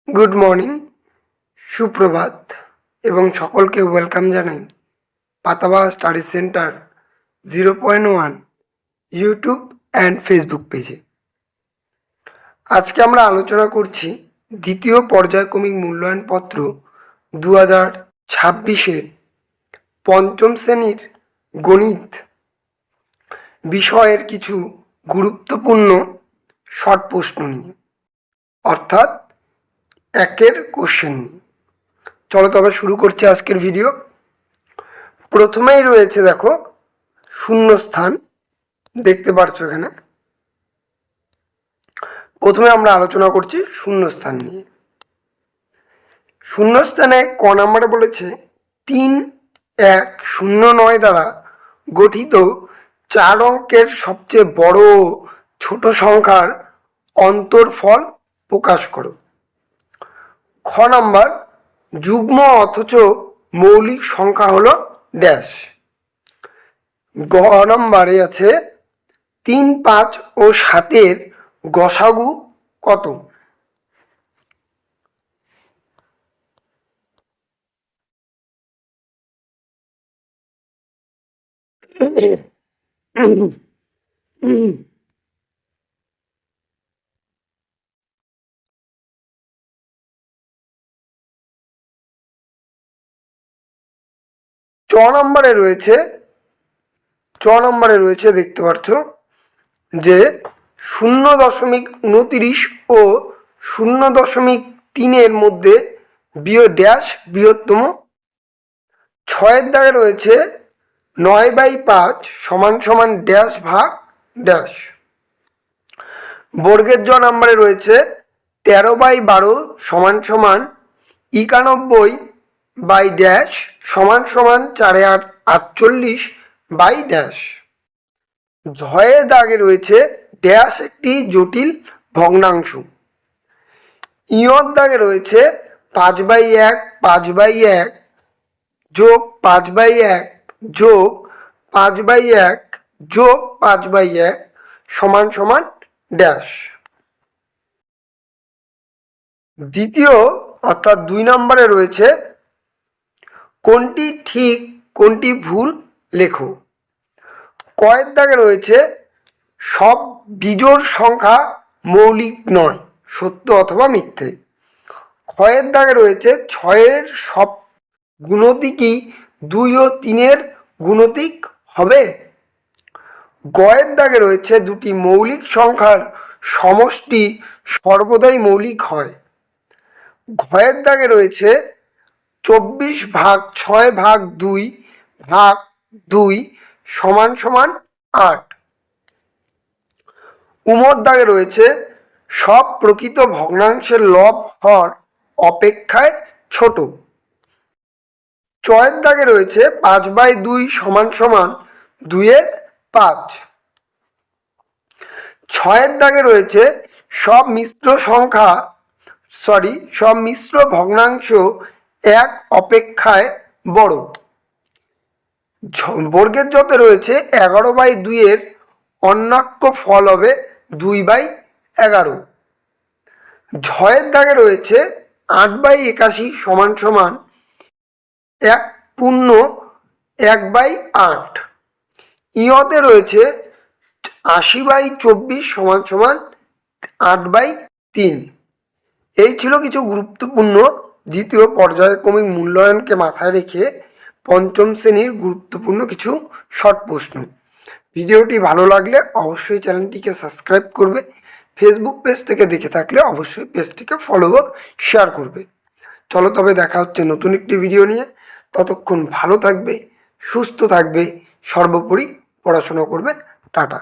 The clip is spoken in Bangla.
গুড মর্নিং, সুপ্রভাত এবং সকলকে ওয়েলকাম জানাই Patabahar study centre 0.1 YouTube and Facebook পেজে। আজকে আমরা আলোচনা করছি দ্বিতীয় পর্যায়ক্রমিক মূল্যায়নপত্র 2026-এর পঞ্চম শ্রেণীর গণিত বিষয়ের কিছু গুরুত্বপূর্ণ শর্ট প্রশ্ন নিয়ে, অর্থাৎ একের কোশ্চেন নিয়ে। চলো তবে শুরু করছি আজকের ভিডিও। প্রথমেই রয়েছে দেখো শূন্যস্থান, দেখতে পাচ্ছ এখানে। প্রথমে আমরা আলোচনা করছি শূন্যস্থান নিয়ে। শূন্যস্থানে ক নাম্বারে বলেছে 3109 দ্বারা গঠিত 4 অঙ্কের সবচেয়ে বড় ও ছোট সংখ্যার অন্তরফল প্রকাশ করো। খ নাম্বার যুগ্ম অথচ মৌলিক সংখ্যা হলো ড্যাশ। গ নাম্বারে আছে 3, 5 ও 7-এর গসাগু কত? চ নম্বরে রয়েছে দেখতে পাচ্ছ যে 0.29 ও 0.3-এর মধ্যে ড্যাশ বৃহত্তম। 6-এর দাগে রয়েছে 9/5 = ড্যাশ ভাগ ড্যাশ। বর্গের জ নাম্বারে রয়েছে 13/12 = 91 ড্যাশ = 448 ড্যাশ। ঝয়ের দাগে রয়েছে ড্যাশ একটি জটিল ভগ্নাংশ। ইয়র দাগে রয়েছে 5/1 5/1 যোগ 5/1 যোগ 5/1 যোগ 5/1 = ড্যাশ। দ্বিতীয় অর্থাৎ 2 নম্বরে রয়েছে কোনটি ঠিক কোনটি ভুল লেখো। কয়ের দাগে রয়েছে সব বিজোড় সংখ্যা মৌলিক নয়, সত্য অথবা মিথ্যে। ক্ষয়ের দাগে রয়েছে 6-এর সব গুণতিকই 2 ও 3-এর গুণতিক হবে। গয়ের দাগে রয়েছে দুটি মৌলিক সংখ্যার সমষ্টি সর্বদাই মৌলিক হয়। ঘয়ের দাগে রয়েছে 24/6/2 ভাগ 2 = 8। উমর দাগে রয়েছে সব প্রকৃত ভগ্নাংশের লব হর অপেক্ষায় ছোট। চয়ের দাগে রয়েছে 5/2 = 2/5। 6-এর দাগে রয়েছে সব মিশ্র ভগ্নাংশ 1 অপেক্ষায় বড়। বর্গের জতে রয়েছে 11/2-এর অন্যাক্য ফল হবে 2/11। ঝয়ের দাগে রয়েছে 8/81 = 1/8। ইয়তে রয়েছে 80/24 = 8/3। এই ছিল কিছু গুরুত্বপূর্ণ দ্বিতীয় পর্যায়ক্রমিক মূল্যায়নকে মাথায় রেখে পঞ্চম শ্রেণীর গুরুত্বপূর্ণ কিছু শর্ট প্রশ্ন। ভিডিওটি ভালো লাগলে অবশ্যই চ্যানেলটিকে সাবস্ক্রাইব করবে। ফেসবুক পেজ থেকে দেখে থাকলে অবশ্যই পেজটিকে ফলো ও শেয়ার করবে। চলো তবে দেখা হচ্ছে নতুন একটি ভিডিও নিয়ে। ততক্ষণ ভালো থাকবে, সুস্থ থাকবে, সর্বোপরি পড়াশোনা করবে। টাটা।